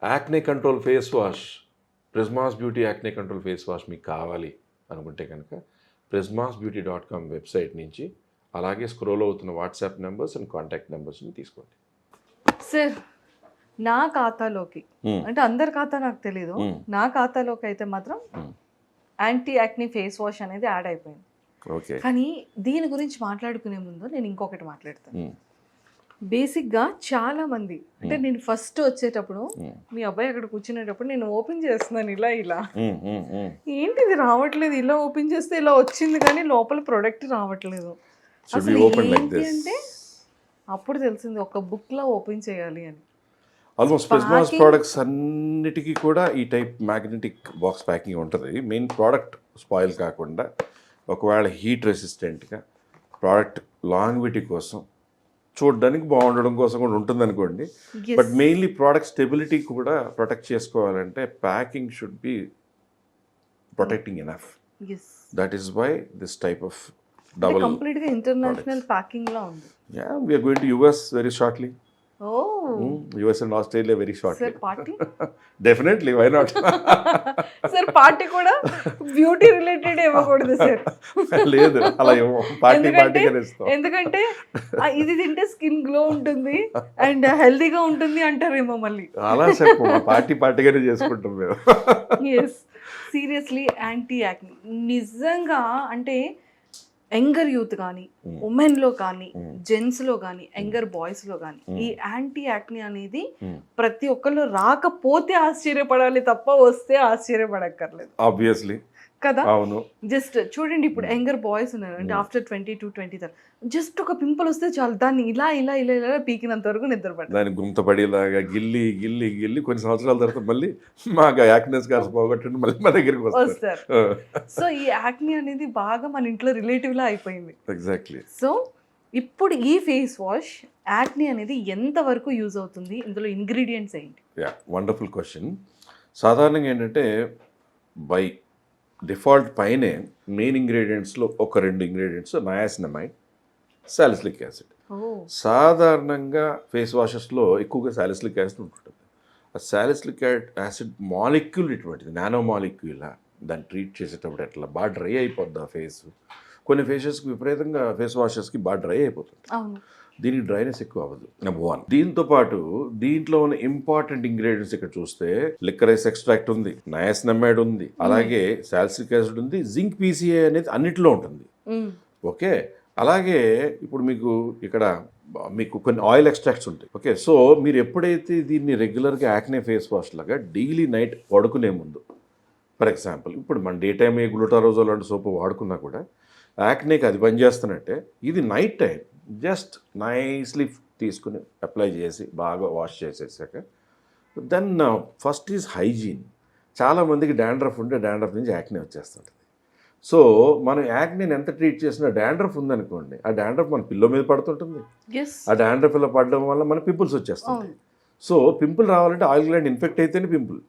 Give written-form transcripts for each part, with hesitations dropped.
Acne control face wash, ప్రిజ్మాస్ beauty acne control face wash మీకు కావాలి అనుకుంటే కనుక prismasbeauty.com వెబ్సైట్ నుంచి అలాగే స్క్రోల్ అవుతున్న వాట్సాప్ నెంబర్స్ అండ్ కాంటాక్ట్ నెంబర్స్ని తీసుకోండి. సార్ నా ఖాతాలోకి అంటే అందరి ఖాతా నాకు తెలీదు, నా ఖాతాలోకి అయితే మాత్రం యాంటీ యాక్నీ ఫేస్ వాష్ అనేది యాడ్ అయిపోయింది. ఓకే, కానీ దీని గురించి మాట్లాడుకునే ముందు నేను ఇంకొకటి మాట్లాడతాను. బేసిక్గా చాలా మంది అంటే నేను ఫస్ట్ వచ్చేటప్పుడు మీ అబ్బాయి అక్కడ కూర్చునేటప్పుడు నేను ఓపెన్ చేస్తున్నాను ఇలా ఇలా ఏంటి ఇది రావట్లేదు, ఇలా ఓపెన్ చేస్తే ఇలా వచ్చింది కానీ లోపల ప్రొడక్ట్ రావట్లేదు. అసలు ఏంటి అంటే అప్పుడు తెలిసింది ఒక బుక్లో ఓపెన్ చేయాలి అని. ఆల్మోస్ట్ ప్రిజ్మాస్ ప్రోడక్ట్స్ అన్నిటికీ కూడా ఈ టైప్ మ్యాగ్నెటిక్ బాక్స్ ప్యాకింగ్ ఉంటుంది. మెయిన్ ప్రోడక్ట్ స్పాయిల్ కాకుండా, ఒకవేళ హీట్ రెసిస్టెంట్గా ప్రోడక్ట్ లాంగ్విటీ కోసం, చూడడానికి బాగుండడం కోసం కూడా ఉంటుంది అనుకోండి. బట్ మెయిన్లీ ప్రోడక్ట్ స్టెబిలిటీ కూడా ప్రొటెక్ట్ చేసుకోవాలంటే packing should be protecting enough. That is why this type of double కంప్లీట్గా ఇంటర్నేషనల్ ప్యాకింగ్ లా ఉంది. Yeah, we are going to US very shortly. Oh. US and Australia very shortly. Sir, party? Definitely, why not? Sir, party కూడా beauty related ఇవ్వకూడదు sir. లేదు, అలా పార్టీగా ఇస్తాం. ఎందుకంటే ఇది తింటే స్కిన్ గ్లో ఉంటుంది అండ్ హెల్దీగా ఉంటుంది అంటారేమో మళ్ళీ. అలా చెప్పు, పార్టీగానే చేసుకుంటాం మేము. ఎస్, సీరియస్లీ యాంటీ యాక్నీ నిజంగా అంటే యంగర్ యూత్ కానీ, ఉమెన్లో కానీ, జెంట్స్లో కానీ, యంగర్ బాయ్స్లో కానీ ఈ యాంటీ యాక్నీ అనేది ప్రతి ఒక్కళ్ళు రాకపోతే ఆశ్చర్యపడాలి తప్ప వస్తే ఆశ్చర్యపడక్కర్లేదు. ఆబ్వియస్లీ కదా. అవును. జస్ట్ చూడండి, ఇప్పుడు యంగర్ బాయ్స్ ఉన్నారు అంటే ఆఫ్టర్ 22-23 జస్ట్ ఒక పింపుల్ వస్తే చాలు, దాన్ని ఇలా ఇలా ఇలా ఇలా పీకినంత వరకు నిద్రపడతారు. దాన్ని గుంతపడేలాగా గిల్లి గిల్లి గిల్లి కొన్ని సంవత్సరాల తర్వాత మళ్ళీ మాకు యాక్నెస్ గార్స్ పోగొట్టండి మళ్ళీ మా దగ్గరికి వస్తారు. సో ఈ యాక్నీ అనేది బాగా మన ఇంట్లో రిలేటివ్ లా అయిపోయింది. ఎగ్జాక్ట్లీ. సో ఇప్పుడు ఈ ఫేస్ వాష్ యాక్నీ అనేది ఎంతవరకు యూజ్ అవుతుంది, ఇందులో ఇంగ్రీడియంట్స్ ఏంటి? Yeah, wonderful question. సాధారణంగా ఏంటంటే బై డిఫాల్ట్ పైనే మెయిన్ ఇంగ్రీడియంట్స్లో ఒక 2 ఇంగ్రీడియంట్స్ నయాసినమైడ్, సాలిసిలిక్ యాసిడ్. సాధారణంగా ఫేస్ వాషెస్లో ఎక్కువగా సాలిసిలిక్ యాసిడ్ ఉంటుంది. ఆ సాలిసిలిక్ యాసిడ్ మాలిక్యూల్ ఇటువంటిది, నానో మాలిక్యూలా, దాన్ని ట్రీట్ చేసేటప్పుడు ఎట్లా బాగా డ్రై అయిపోద్ది ఆ ఫేస్. కొన్ని ఫేసెస్కి విపరీతంగా ఫేస్ వాషెస్కి బాగా డ్రై అయిపోతుంది. దీనికి డ్రైనెస్ ఎక్కువ అవ్వదు, నెంబర్ 1. దీంతో పాటు దీంట్లో ఉన్న ఇంపార్టెంట్ ఇంగ్రీడియంట్స్ ఇక్కడ చూస్తే లిక్కరైస్ ఎక్స్ట్రాక్ట్ ఉంది, నయాసినమైడ్ ఉంది, అలాగే సాలిసిలిక్ యాసిడ్ ఉంది, జింక్ పీసీఏ అనేది అన్నిటిలో ఉంటుంది. ఓకే, అలాగే ఇప్పుడు మీకు కొన్ని ఆయిల్ ఎక్స్ట్రాక్ట్స్ ఉంటాయి. ఓకే, సో మీరు ఎప్పుడైతే దీన్ని రెగ్యులర్గా యాక్నే ఫేస్ వాష్ లాగా డైలీ నైట్ పడుకునే ముందు, ఫర్ ఎగ్జాంపుల్ ఇప్పుడు మన డే టైం గ్లూటారోజోల్ లాంటి సోపు వాడుకున్నా కూడా యాక్నేకి అది పనిచేస్తున్నట్టే ఇది నైట్ టైం జస్ట్ నైస్లీ తీసుకుని అప్లై చేసి బాగా వాష్ చేసేసాక దెన్ ఫస్ట్ ఈజ్ హైజీన్. చాలామందికి డాండ్రఫ్ ఉంటే డాండ్రఫ్ నుంచి యాక్నే వచ్చేస్తుంటుంది. సో మనం యాక్నేని ఎంత ట్రీట్ చేసినా డాండ్రఫ్ ఉందనుకోండి, ఆ డాండ్రఫ్ మన పిల్లో మీద పడుతుంటుంది. ఆ డాండ్రఫ్ ఇలా పడడం వల్ల మన పింపుల్స్ వచ్చేస్తుంటాయి. సో పింపుల్ రావాలంటే ఆయిల్ గ్లాండ్ ఇన్ఫెక్ట్ అయితేనే పింపుల్.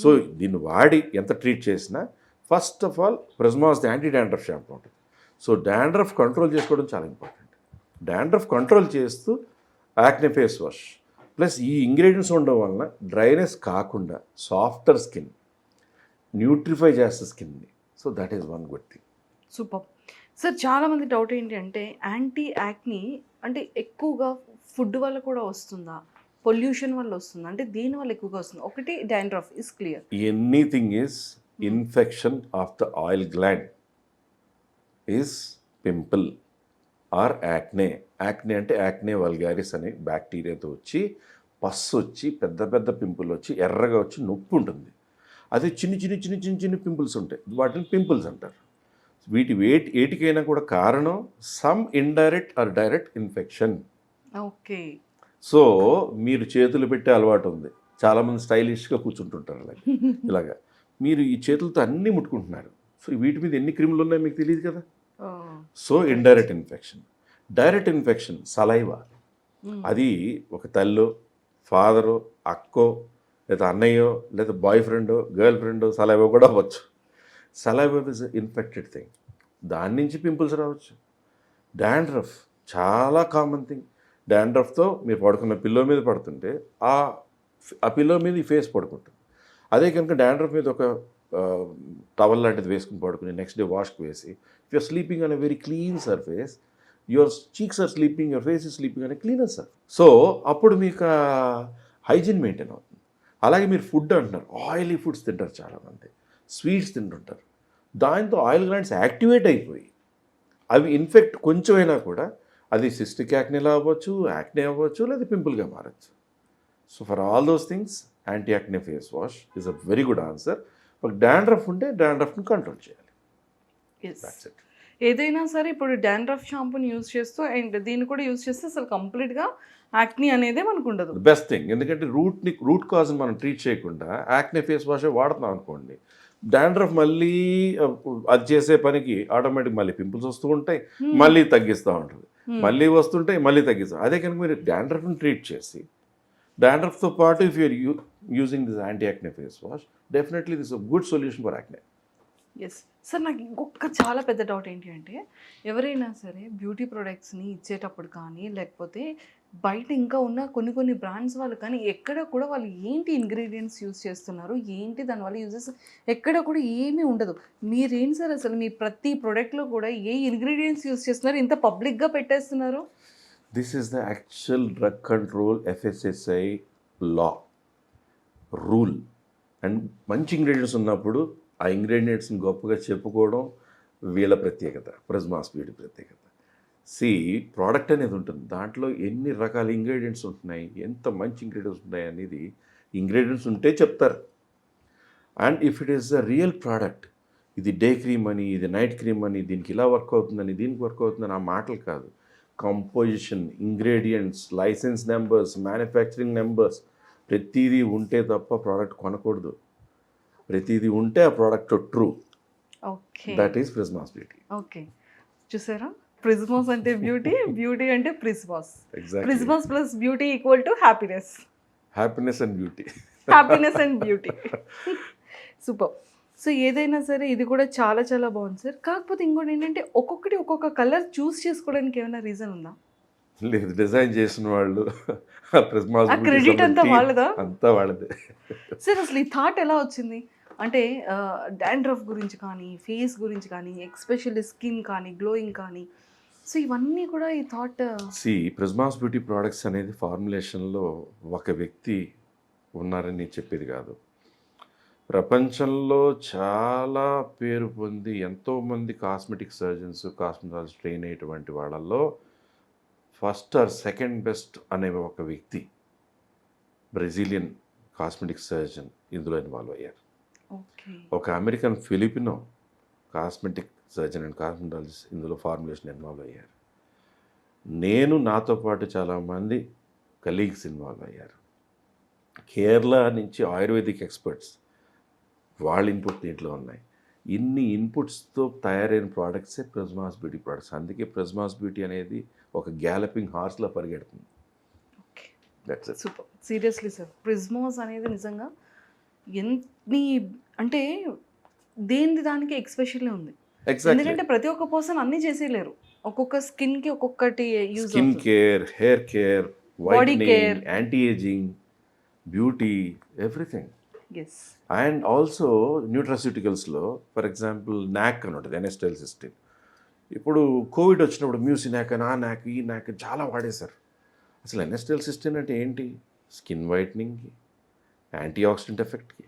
సో దీన్ని వాడి ఎంత ట్రీట్ చేసినా first of all ప్రిజ్మాస్ anti dandruff shampoo ఉంటుంది. సో డాండ్రఫ్ కంట్రోల్ చేసుకోవడం చాలా ఇంపార్టెంట్. డాండ్రఫ్ కంట్రోల్ చేస్తూ యాక్నే ఫేస్ వాష్ ప్లస్ ఈ ఇంగ్రీడియంట్స్ ఉండడం వలన డ్రైనెస్ కాకుండా సాఫ్టర్ స్కిన్, న్యూట్రిఫై చేస్తే స్కిన్ని. So that is one good thing. Super sir. చాలామంది డౌట్ ఏంటి అంటే యాంటీ యాక్నీ అంటే ఎక్కువగా ఫుడ్ వల్ల కూడా వస్తుందా, పొల్యూషన్ వల్ల వస్తుందా, అంటే దీని వల్ల ఎక్కువగా వస్తుంది? ఒకటి dandruff is clear. Anything is infection of the oil gland is pimple or acne. Acne అంటే యాక్నే వల్గారిస్ అనే బ్యాక్టీరియాతో వచ్చి పస్సు వచ్చి పెద్ద పెద్ద పింపుల్ వచ్చి ఎర్రగా వచ్చి నొప్పి ఉంటుంది. అదే చిన్న పింపుల్స్ ఉంటాయి, వాటిని పింపుల్స్ అంటారు. ఏటికైనా కూడా కారణం some indirect or direct infection. Okay. So మీరు చేతులు పెట్టే అలవాటు ఉంది, చాలామంది స్టైలిష్గా కూర్చుంటుంటారు అలాగే ఇలాగా. మీరు ఈ చేతులతో అన్నీ ముట్టుకుంటున్నారు. సో వీటి మీద ఎన్ని క్రిములు ఉన్నాయో మీకు తెలియదు కదా. So indirect infection. Direct infection saliva. అది ఒక తల్లో, ఫాదరో, అక్కో, లేదా అన్నయ్యో, లేదా బాయ్ ఫ్రెండో, గర్ల్ ఫ్రెండో సలైవా కూడా అవ్వచ్చు. సలైవా ఇస్ ఇన్ఫెక్టెడ్ థింగ్, దాని నుంచి పింపుల్స్ రావచ్చు. డాండ్రఫ్ చాలా కామన్ థింగ్. డాండ్రఫ్తో మీరు పడుకున్న పిల్లో మీద పడుతుంటే ఆ ఆ పిల్లో మీద ఈ ఫేస్ పడుకుంటుంది. అదే కనుక డాండ్రఫ్ మీద ఒక టవల్ లాంటిది వేసుకుని పడుకుని నెక్స్ట్ డే వాష్కి వేసి if you're sleeping on a very clean surface, your cheeks are sleeping, your face is sleeping అనే క్లీనర్ సర్ఫేస్. సో అప్పుడు మీకు హైజీన్ మెయింటైన్ అవుతుంది. అలాగే మీరు ఫుడ్ అంటున్నారు, ఆయిలీ ఫుడ్స్ తింటారు చాలామంది, స్వీట్స్ తింటుంటారు. దాంతో ఆయిల్ గ్లాండ్స్ యాక్టివేట్ అయిపోయి అవి ఇన్ఫెక్ట్ కొంచెం అయినా కూడా అది సిస్టిక్ యాక్నేలా అవ్వచ్చు, యాక్నే అవ్వచ్చు, లేదా పింపుల్గా మారచ్చు. So for all those things anti acne face wash is a very good answer. ఒక డాండ్రఫ్ ఉంటే డాండ్రఫ్ని కంట్రోల్ చేయాలి. That's it. ఏదైనా సరే ఇప్పుడు డాండ్రఫ్ షాంపూని యూజ్ చేస్తూ అండ్ దీన్ని కూడా యూజ్ చేస్తే అసలు కంప్లీట్గా యాక్నీ అనేదే మనకు ఉండదు. బెస్ట్ థింగ్, ఎందుకంటే రూట్ కాజ్ని మనం ట్రీట్ చేయకుండా యాక్నే ఫేస్ వాష్ వాడుతున్నాం అనుకోండి, డాండ్రఫ్ మళ్ళీ అది చేసే పనికి ఆటోమేటిక్ మళ్ళీ పింపుల్స్ వస్తూ ఉంటాయి, మళ్ళీ తగ్గిస్తూ ఉంటుంది, మళ్ళీ వస్తుంటాయి, మళ్ళీ తగ్గిస్తాం. అదే కనుక మీరు డాండ్రఫ్ని ట్రీట్ చేసి డాండ్రఫ్తో పాటు if you're using this anti acne face wash, definitely this a good solution for acne. Yes sir, నాకు ఇంకొక చాలా పెద్ద డౌట్ ఏంటి అంటే ఎవరైనా సరే బ్యూటీ ప్రొడక్ట్స్ని ఇచ్చేటప్పుడు కానీ లేకపోతే బయట ఇంకా ఉన్న కొన్ని బ్రాండ్స్ వాళ్ళు కానీ ఎక్కడ కూడా వాళ్ళు ఏంటి ఇంగ్రీడియంట్స్ యూజ్ చేస్తున్నారు, ఏంటి దానివల్ల యూజెస్ ఎక్కడ కూడా ఏమీ ఉండదు. మీరేంటి సార్ అసలు మీ ప్రతి ప్రోడక్ట్లో కూడా ఏ ఇంగ్రీడియంట్స్ యూజ్ చేస్తున్నారు, ఇంత పబ్లిక్గా పెట్టేస్తున్నారు? This is the actual drug control FSSAI law rule. And మంచి ఇంగ్రీడియంట్స్ ఉన్నప్పుడు ఆ ఇంగ్రీడియంట్స్ని గొప్పగా చెప్పుకోవడం వీళ్ళ ప్రత్యేకత, ప్రిజ్మాస్ బ్యూటీ ప్రత్యేకత. ప్రోడక్ట్ అనేది ఉంటుంది, దాంట్లో ఎన్ని రకాల ఇంగ్రీడియంట్స్ ఉంటున్నాయి, ఎంత మంచి ఇంగ్రీడియంట్స్ ఉన్నాయి అనేది ఇంగ్రీడియంట్స్ ఉంటే చెప్తారు. And if it is a real product, ఇది డే క్రీమ్ అని, ఇది నైట్ క్రీమ్ అని, దీనికి ఇలా వర్క్ అవుతుందని, దీనికి వర్క్ అవుతుందని ఆ మాటలు కాదు. Composition, ingredients, licence numbers, manufacturing numbers, ప్రతిదీ ఉంటే తప్ప ప్రోడక్ట్ కొనకూడదు. ప్రతిదీ ఉంటే ఆ product true. Okay, that is Prizmas beauty. Okay, చూసారా, ప్రిజ్మాస్ అంటే బ్యూటీ, బ్యూటీ అంటే Prizmas. Exactly, Prizmas plus beauty equal to happiness. Happiness and beauty. Happiness and beauty. Super. So ఏదైనా సరే ఇది కూడా చాలా చాలా బాగుంది సార్. కాకపోతే ఇంకోటి ఏంటంటే ఒక్కొక్క కలర్ చూస్ చేసుకోవడానికి ఏమైనా రీజన్ ఉందా? లేదు, డిజైన్ చేసిన వాళ్ళు ప్రిజ్మాస్ ఆ క్రెడిట్ అంతా వాళ్ళదా? అంతా వాళ్ళదే. సార్ అసలు ఈ థాట్ ఎలా వచ్చింది? అంటే డాండ్రఫ్ గురించి కానీ, ఫేస్ గురించి కానీ, ఎక్స్పెషల్లీ స్కిన్ కానీ, గ్లోయింగ్ కానీ, సో ఇవన్నీ కూడా ఈ థాట్. ప్రిజ్మాస్ బ్యూటీ ప్రోడక్ట్స్ అనేది ఫార్ములేషన్లో ఒక వ్యక్తి ఉన్నారని చెప్పేది కాదు. ప్రపంచంలో చాలా పేరు పొంది ఎంతోమంది కాస్మెటిక్ సర్జన్స్, కాస్మెటాలజిస్ట్ ట్రైన్ అయ్యేటువంటి వాళ్ళల్లో ఫస్ట్ ఆర్ సెకండ్ బెస్ట్ అనే ఒక వ్యక్తి, బ్రెజిలియన్ కాస్మెటిక్ సర్జన్ ఇందులో ఇన్వాల్వ్ అయ్యారు. ఒక American Filipino cosmetic surgeon and cosmetologist ఇందులో ఫార్ములేషన్ ఇన్వాల్వ్ అయ్యారు. నాతో పాటు చాలామంది కలీగ్స్ ఇన్వాల్వ్ అయ్యారు. కేరళ నుంచి ఆయుర్వేదిక్ ఎక్స్పర్ట్స్, వాళ్ళ ఇన్పుట్ దీంట్లో ఉన్నాయి. ఇన్ని ఇన్పుట్స్తో తయారైన ప్రోడక్ట్సే ప్రిజ్మాస్ బ్యూటీ ప్రోడక్ట్స్. అందుకే ప్రిజ్మాస్ బ్యూటీ అనేది ఒక గ్యాలపింగ్ హార్స్లా పరిగెడుతుంది. సూపర్, సీరియస్లీ సార్, ప్రిజ్మాస్ అనేది నిజంగా ఎన్ని అంటే దేని దానికి ఎక్స్పెషల్లీ ఉంది. ఎందుకంటే ప్రతి ఒక్క పర్సన్ అన్ని చేసేయలేరు. ఒక్కొక్క స్కిన్కి ఒక్కొక్కటి use. Skin care, hair care, body care, anti ageing, beauty, everything. And also న్యూట్రాస్యూటికల్స్లో ఫర్ ఎగ్జాంపుల్ నాక్ అని ఉంటుంది, ఎనెస్టెల్సిస్టిన్. ఇప్పుడు కోవిడ్ వచ్చినప్పుడు మ్యూసినాక్ అని, ఆ నాక్, ఈ నాక్ చాలా వాడేశారు. అసలు ఎనెస్టెల్సిస్టిన్ అంటే ఏంటి? స్కిన్ వైట్నింగ్కి, యాంటీ ఆక్సిడెంట్ ఎఫెక్ట్కి,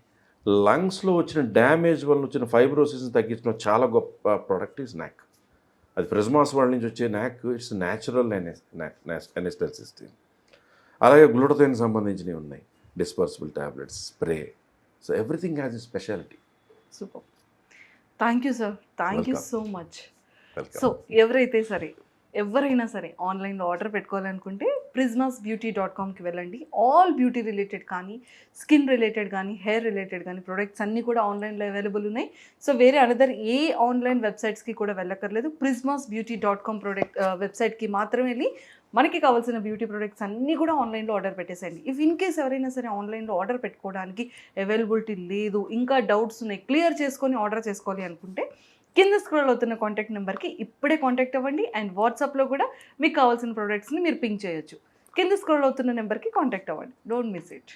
లంగ్స్లో వచ్చిన డ్యామేజ్ వల్ల వచ్చిన ఫైబ్రోసిస్ని తగ్గించిన చాలా గొప్ప ప్రోడక్ట్ ఈజ్ నాక్. అది ప్రిజ్మాస్ వాళ్ళ నుంచి వచ్చే నాక్. It's natural N acetylcysteine. అలాగే గ్లూటథైన్ సంబంధించినవి ఉన్నాయి, dispersible tablets, spray. So everything has a speciality. Super, thank you sir, thank you so much. Welcome. So ఎవరైనా సరే ఆన్లైన్లో ఆర్డర్ పెట్టుకోవాలనుకుంటే prismasbeauty.comకి వెళ్ళండి. ఆల్ బ్యూటీ రిలేటెడ్ కానీ, స్కిన్ రిలేటెడ్ కానీ, హెయిర్ రిలేటెడ్ కానీ ప్రొడక్ట్స్ అన్నీ కూడా ఆన్లైన్లో అవైలబుల్ ఉన్నాయి. సో వేరే అనదర్ ఏ ఆన్లైన్ వెబ్సైట్స్కి కూడా వెళ్ళక్కర్లేదు. prismasbeauty.com వెబ్సైట్కి మాత్రమే వెళ్ళి మనకి కావాల్సిన బ్యూటీ ప్రొడక్ట్స్ అన్నీ కూడా ఆన్లైన్లో ఆర్డర్ పెట్టేసేయండి. ఇఫ్ ఇన్ కేస్ ఎవరైనా సరే ఆన్లైన్లో ఆర్డర్ పెట్టుకోవడానికి అవైలబిలిటీ లేదు, ఇంకా డౌట్స్ ఉన్నాయి, క్లియర్ చేసుకొని ఆర్డర్ చేసుకోవాలి అనుకుంటే కింద స్క్రోల్ అవుతున్న కాంటాక్ట్ నెంబర్కి ఇప్పుడే కాంటాక్ట్ అవ్వండి. అండ్ వాట్సాప్లో కూడా మీకు కావాల్సిన ప్రోడక్ట్స్ని మీరు పింక్ చేయొచ్చు. కింద స్క్రోల్ అవుతున్న నెంబర్కి కాంటాక్ట్ అవ్వండి. Don't miss it.